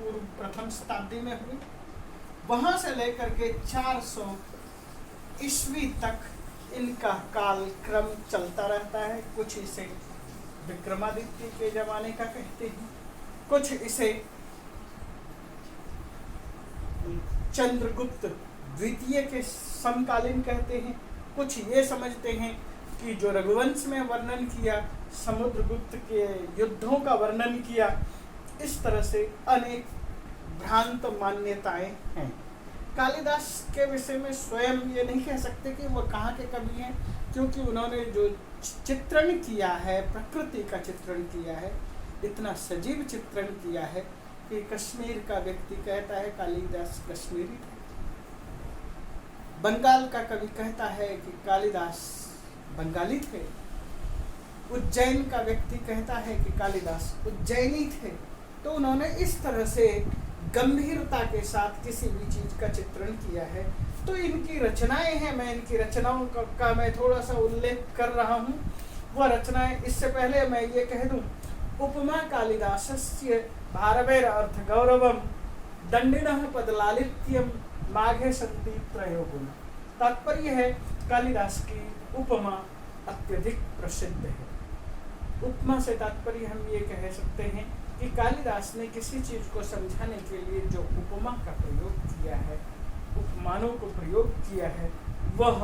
पूर्व प्रथम शताब्दी में हुई। वहां से लेकर के 400 ईस्वी तक इनका कालक्रम चलता रहता है। कुछ इसे विक्रमादित्य के जमाने का कहते हैं, कुछ इसे चंद्रगुप्त द्वितीय के समकालीन कहते हैं, कुछ ये समझते हैं कि जो रघुवंश में वर्णन किया, समुद्रगुप्त के युद्धों का वर्णन किया। इस तरह से अनेक भ्रांत मान्यताएं हैं। कालिदास के विषय में स्वयं ये नहीं कह सकते कि वो कहाँ के कवि हैं, क्योंकि उन्होंने जो चित्रण किया है, प्रकृति का चित्रण किया है, इतना सजीव चित्रण किया है कि कश्मीर का व्यक्ति कहता है कालिदास कश्मीरी थे। बंगाल का कवि कहता है कि कालिदास बंगाली थे। उज्जैन का व्यक्ति कहता है कि कालिदास उज्जैनी थे। तो उन्होंने इस तरह से गंभीरता के साथ किसी भी चीज का चित्रण किया है। तो इनकी रचनाएं हैं, मैं इनकी रचनाओं का मैं थोड़ा सा उल्लेख कर रहा हूँ। वह रचनाएं, इससे पहले मैं ये कह दूं, उपमा कालिदासस्य भारवेर अर्थ गौरवम दंडिनः पदलालित्यम माघे सन्ति त्रयो गुण। तात्पर्य है कालिदास की उपमा अत्यधिक प्रसिद्ध है। उपमा से तात्पर्य हम ये कह सकते हैं कि कालिदास ने किसी चीज को समझाने के लिए जो उपमा का प्रयोग किया है, उपमानों को प्रयोग किया है, वह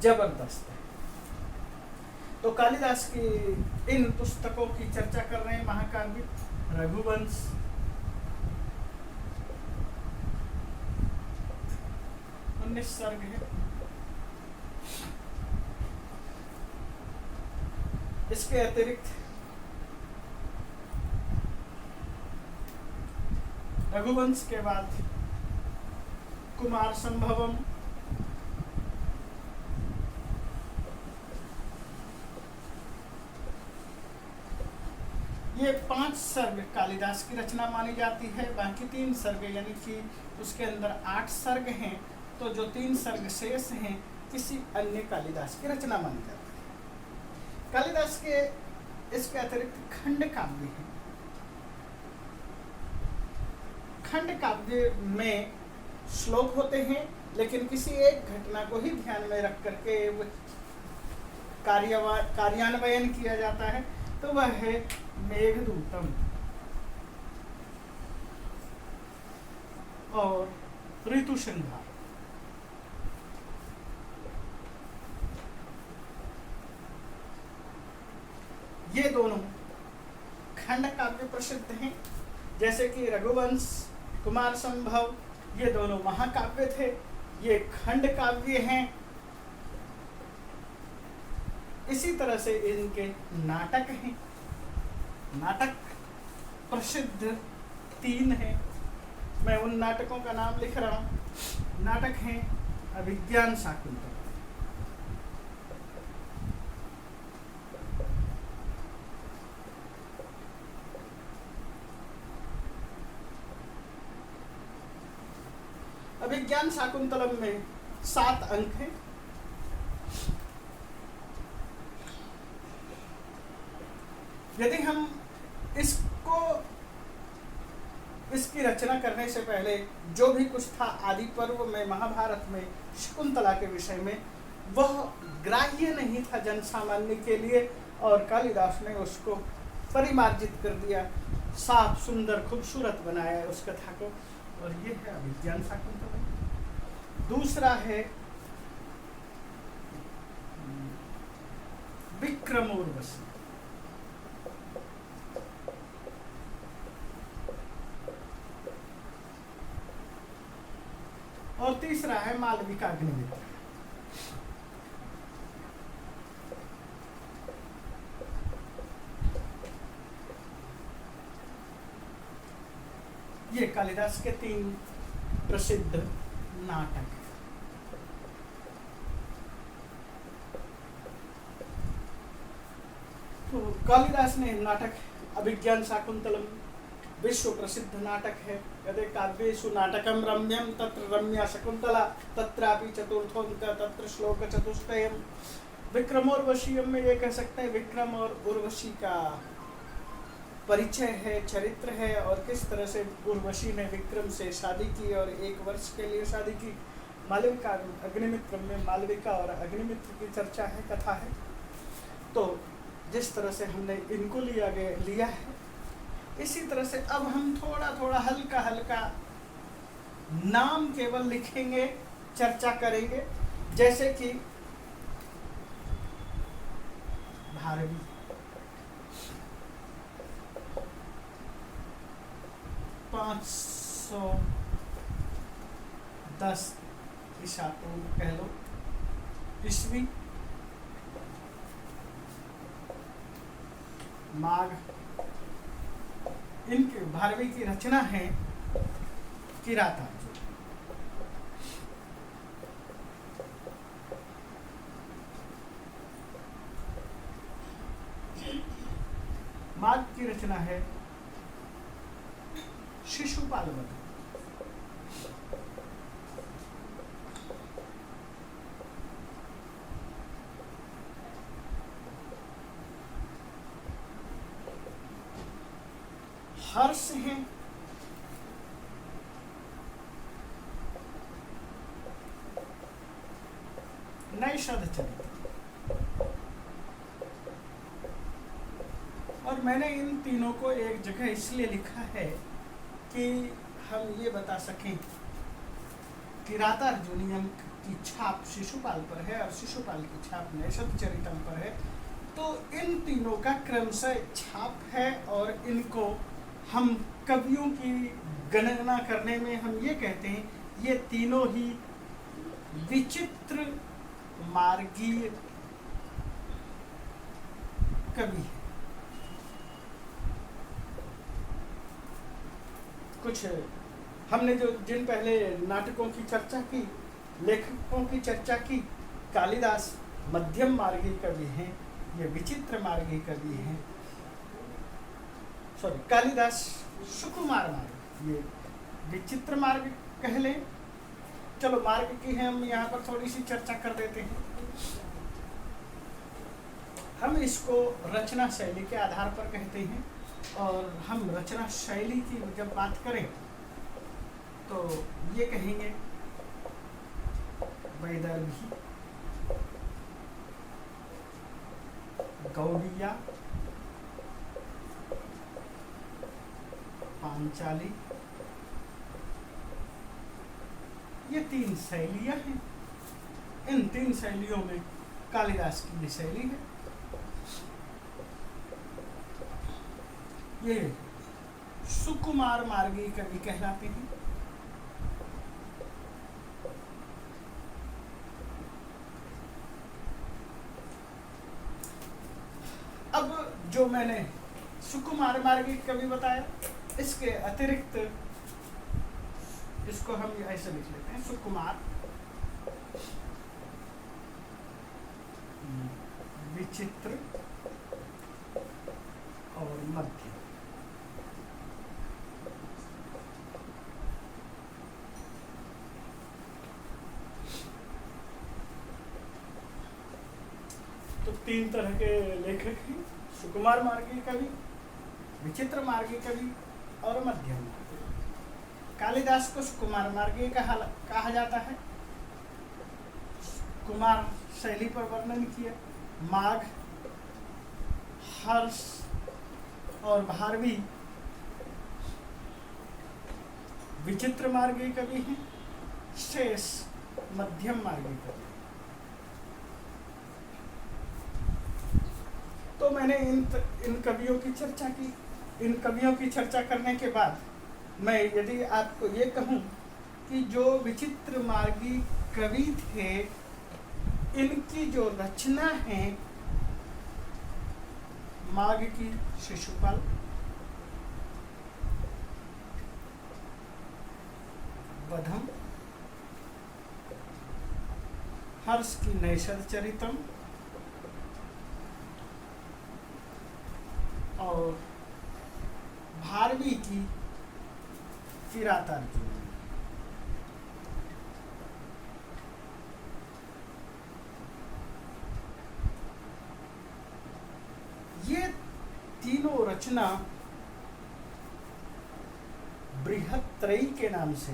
जबरदस्त है। तो कालिदास की इन पुस्तकों की चर्चा कर रहे हैं। महाकाव्य रघुवंश, सर्ग है। इसके अतिरिक्त रघुवंश के बाद कुमार संभवम, ये 5 सर्ग कालिदास की रचना मानी जाती है। बाकी 3 सर्ग यानी कि उसके अंदर 8 सर्ग हैं, तो जो 3 सर्ग शेष हैं किसी अन्य कालिदास की रचना मानी जाती है। कालिदास के इसके अतिरिक्त खंड काव्य हैं। खंड काव्य में श्लोक होते हैं, लेकिन किसी एक घटना को ही ध्यान में रख करके कार्यान्वयन किया जाता है। तो वह है मेघदूतम और ऋतुसंहार। ये दोनों खंड काव्य प्रसिद्ध हैं। जैसे कि रघुवंश, कुमार संभव, ये दोनों महाकाव्य थे, ये खंड काव्य हैं। इसी तरह से इनके नाटक हैं। नाटक प्रसिद्ध 3 हैं। मैं उन नाटकों का नाम लिख रहा हूँ। नाटक हैं अभिज्ञान शाकुंतलम, अभिज्ञान शाकुंतलम में 7 अंक हैं। यदि हम इसकी रचना करने से पहले जो भी कुछ था आदि पर्व में, महाभारत में शकुंतला के विषय में, वह ग्राह्य नहीं था जन सामान्य के लिए, और कालिदास ने उसको परिमार्जित कर दिया, साफ सुंदर खूबसूरत बनाया उस कथा को, और ये है अभिज्ञान शाकुंतलम। दूसरा है विक्रमोर्वशी, और तीसरा है मालविकाग्निमित्र। ये कालिदास के 3 प्रसिद्ध नाटक हैं। तो कालिदास ने नाटक अभिज्ञान शाकुंतलम विश्व प्रसिद्ध नाटक है। यदि काव्येषु नाटकम रम्यम तत्र रम्या शकुंतला तत्रापि चतुर्थोंक तत्र श्लोक चतुष्टयम। विक्रम और उर्वशी में ये कह सकते हैं विक्रम और उर्वशी का परिचय है, चरित्र है, और किस तरह से उर्वशी ने विक्रम से शादी की और 1 वर्ष के लिए शादी की। मालविका अग्निमित्र में मालविका और अग्निमित्र की चर्चा है, कथा है। तो जिस तरह से हमने इनको लिया है, इसी तरह से अब हम थोड़ा थोड़ा हल्का हल्का नाम केवल लिखेंगे, चर्चा करेंगे। जैसे कि भारवी, 510 ईसा पूर्व कह लो, ईस्वी, माघ। इनके भारवी की रचना है किराता। माघ की रचना है शिशुपाल वध। हर्ष है नैषध चरित्र। और मैंने इन तीनों को एक जगह इसलिए लिखा है कि हम ये बता सकें, किरातार्जुनीयम की छाप शिशुपाल पर है और शिशुपाल की छाप नैषध चरितम पर है। तो इन तीनों का क्रमशः छाप है, और इनको हम कवियों की गणना करने में हम ये कहते हैं, ये तीनों ही विचित्र मार्गीय कवि हैं। कुछ हमने जो जिन पहले नाटकों की चर्चा की, लेखकों की चर्चा की, कालिदास मध्यम मार्गी कवि हैं, ये विचित्र मार्गी कवि हैं। सॉरी, कालिदास सुकुमार मार्ग, ये विचित्र मार्ग कह लें। चलो, मार्ग की है, हम यहाँ पर थोड़ी सी चर्चा कर देते हैं। हम इसको रचना शैली के आधार पर कहते हैं, और हम रचना शैली की जब बात करें तो ये कहेंगे वैदर्भी, गौड़िया, पांचाली, ये 3 शैलियां हैं। इन 3 शैलियों में कालिदास की भी शैली है। ये सुकुमार मार्गी कवि कहलाते हैं। अब जो मैंने सुकुमार मार्गी कवि बताया, इसके अतिरिक्त इसको हम ऐसे लिख लेते हैं, सुकुमार, विचित्र और मध्य। तो 3 तरह के लेखक हैं, सुकुमार मार्गी कवि, विचित्र मार्गी कवि और मध्यम मार्गी। कालिदास को सुकुमार मार्गी कहा जाता है। कुमार शैली पर वर्णन किया। माघ, हर्ष और भारवी विचित्र मार्गी कवि हैं। शेष मध्यम मार्गी कवि। तो मैंने इन कवियों की चर्चा की। इन कवियों की चर्चा करने के बाद मैं यदि आपको ये कहूँ कि जो विचित्र मार्गी कवि थे, इनकी जो रचना है, माघ की शिशुपाल, वधम, हर्ष की नैषध चरितम और भारवी की किरातार्जुनीयम। ये तीनों रचना बृहत्त्रयी के नाम से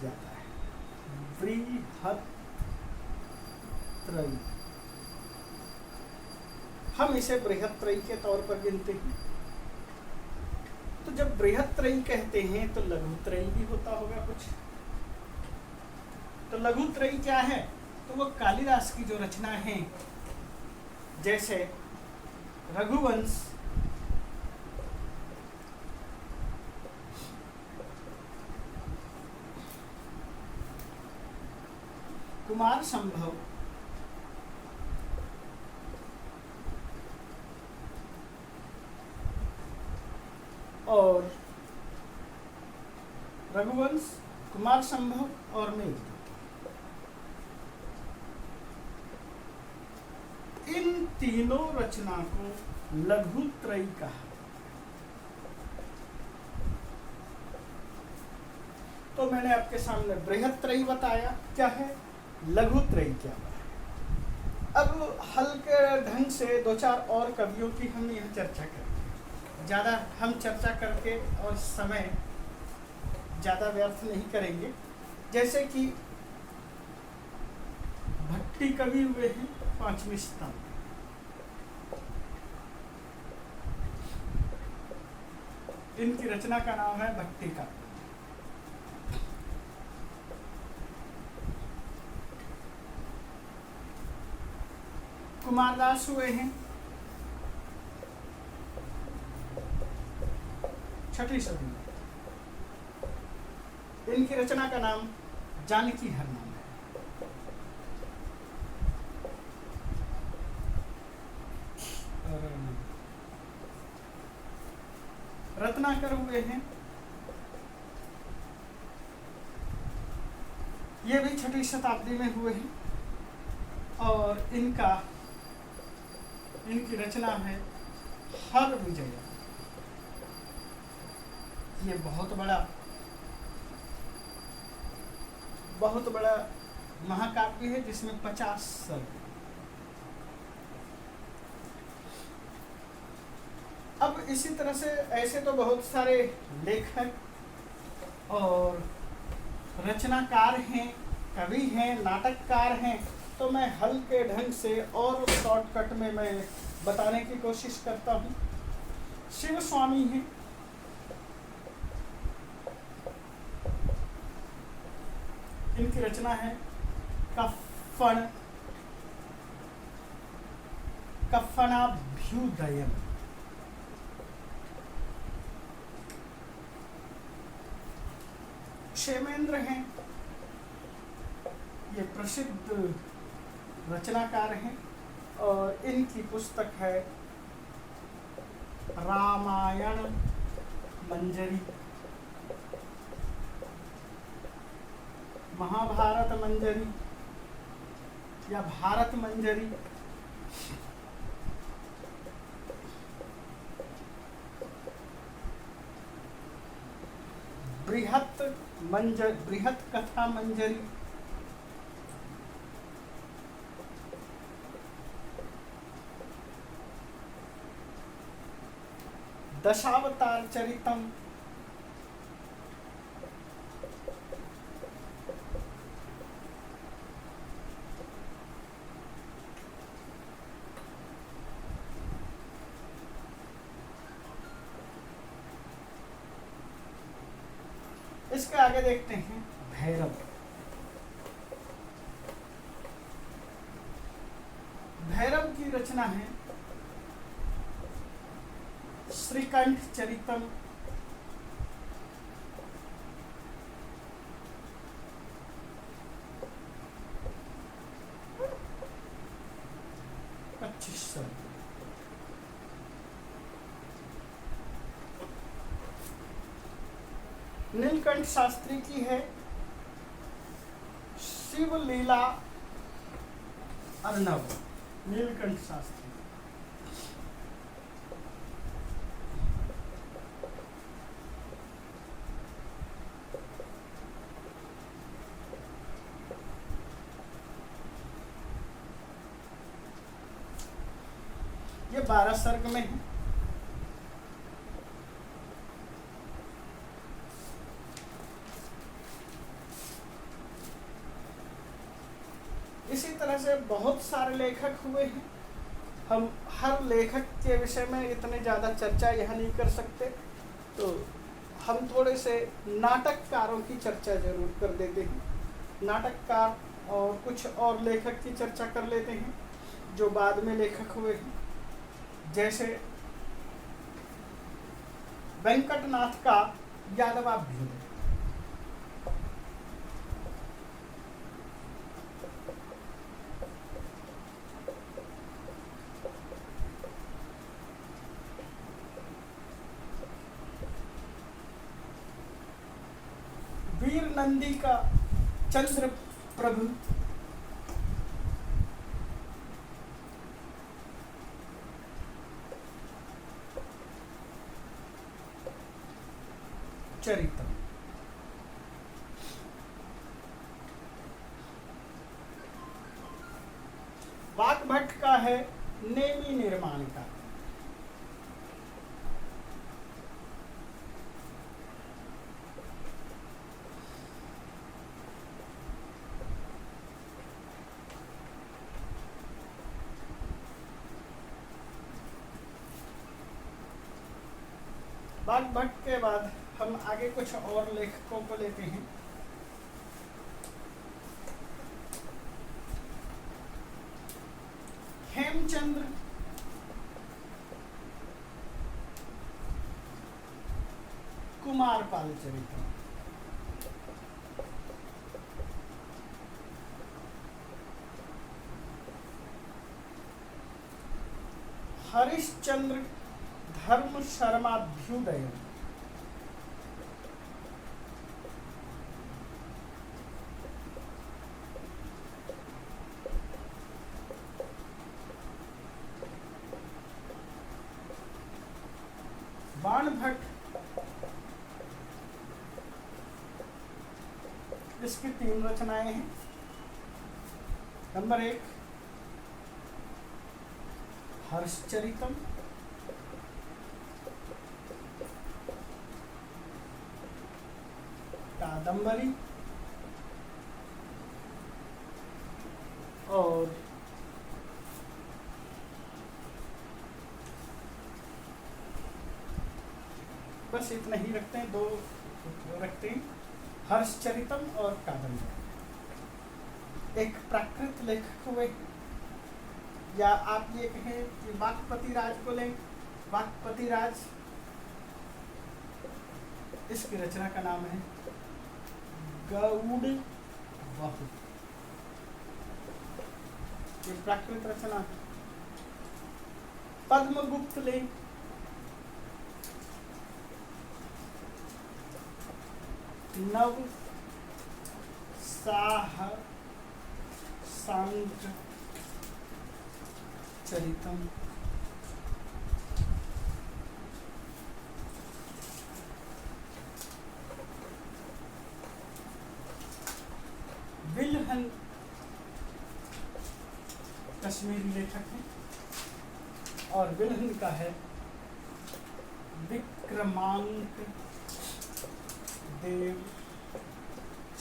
जाता है। बृहत्त्रयी, हम इसे बृहत्त्रयी के तौर पर गिनते हैं। तो जब बृहत्त्रयी कहते हैं तो लघुत्रयी भी होता होगा कुछ। तो लघुत्रयी क्या है? तो वो कालिदास की जो रचना है, जैसे रघुवंश, कुमार संभव, और रघुवंश, कुमार संभव और मेघदूत, इन तीनों रचना को लघुत्रयी कहा। तो मैंने आपके सामने बृहत्त्रयी बताया क्या है, लघुत्रयी क्या है। अब हल्के ढंग से दो चार और कवियों की हम यहाँ चर्चा करेंगे। ज़्यादा हम चर्चा करके और समय ज़्यादा व्यर्थ नहीं करेंगे। जैसे कि भट्टी कवि हुए हैं 5वीं शताब्दी, इनकी रचना का नाम है भट्टिका। कुमारदास हुए हैं 6वीं सदी में, इनकी रचना का नाम जानकी हरनाम है। रत्नाकर हुए हैं, ये भी 6वीं शताब्दी में हुए हैं, और इनकी रचना है हर विजय। ये बहुत बड़ा महाकाव्य है जिसमें 50 सर्ग। अब इसी तरह से ऐसे तो बहुत सारे लेखक और रचनाकार हैं, कवि हैं, नाटककार हैं। तो मैं हल्के ढंग से और शॉर्टकट में मैं बताने की कोशिश करता हूँ। शिव स्वामी हैं, इनकी रचना है कफ्फनाभ्युदयम्। क्षेमेंद्र हैं, ये प्रसिद्ध रचनाकार हैं, और इनकी पुस्तक है रामायण मंजरी, महाभारत मंजरी या भारत मंजरी। बृहत कथा मंजरी, दशावतार चरितम, इसके आगे देखते हैं भैरव। भैरव की रचना है श्रीकंठ चरितम, नीलकंठ शास्त्री की है शिव लीला अर्णव। नीलकंठ शास्त्री ये 12 सर्ग में है। इसी तरह से बहुत सारे लेखक हुए हैं। हम हर लेखक के विषय में इतने ज़्यादा चर्चा यहाँ नहीं कर सकते, तो हम थोड़े से नाटककारों की चर्चा जरूर कर देते हैं। नाटककार और कुछ और लेखक की चर्चा कर लेते हैं जो बाद में लेखक हुए हैं। जैसे वेंकटनाथ का यादवाभ्युदय, वीर नंदी का चंद्र प्रभु, चरितम, वाग्भट का है नेमी निर्माण का, वाग्भट के बाद हम आगे कुछ और लेखकों को लेते हैं। हेमचंद्र कुमारपाल चरित्र, हरिश्चंद्र धर्म शर्माभ्युदय, बाणभट्ट, इसकी 3 रचनाएं हैं। नंबर 1 हर्षचरितम, कादंबरी और बस इतना ही रखते हैं, 2 रखते हैं, हर्षचरितम और कादंबरी। एक प्राकृत लेखक हुए, या आप ये कहें कि वाक्पति राज को लें। वाक्पति राज, इसकी रचना का नाम है गौड़ वहु, ये प्राकृत रचना। पद्मगुप्त लें, नव साहसांत चरितम, विल्हन कश्मीरी लेखक है, और विल्हन का है विक्रमांक देव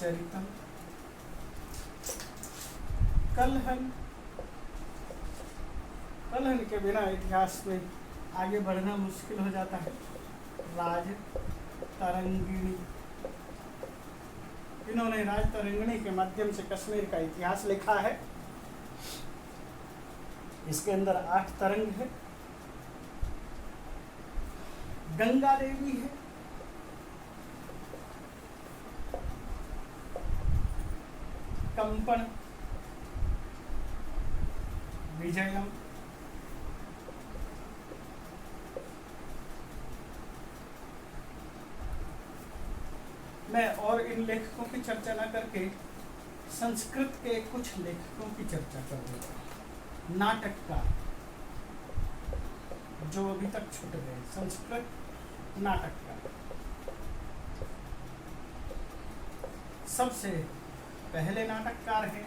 चरितम। कलहन के बिना इतिहास में आगे बढ़ना मुश्किल हो जाता है। राज तरंगिणी, इन्होंने राज तरंगिणी के माध्यम से कश्मीर का इतिहास लिखा है। इसके अंदर 8 तरंग है। गंगा देवी है, कंपन, विजयम, मैं और इन लेखकों की चर्चा न करके संस्कृत के कुछ लेखकों की चर्चा कर देता हूँ। नाटककार जो अभी तक छूट गए, संस्कृत नाटककार। सबसे पहले नाटककार हैं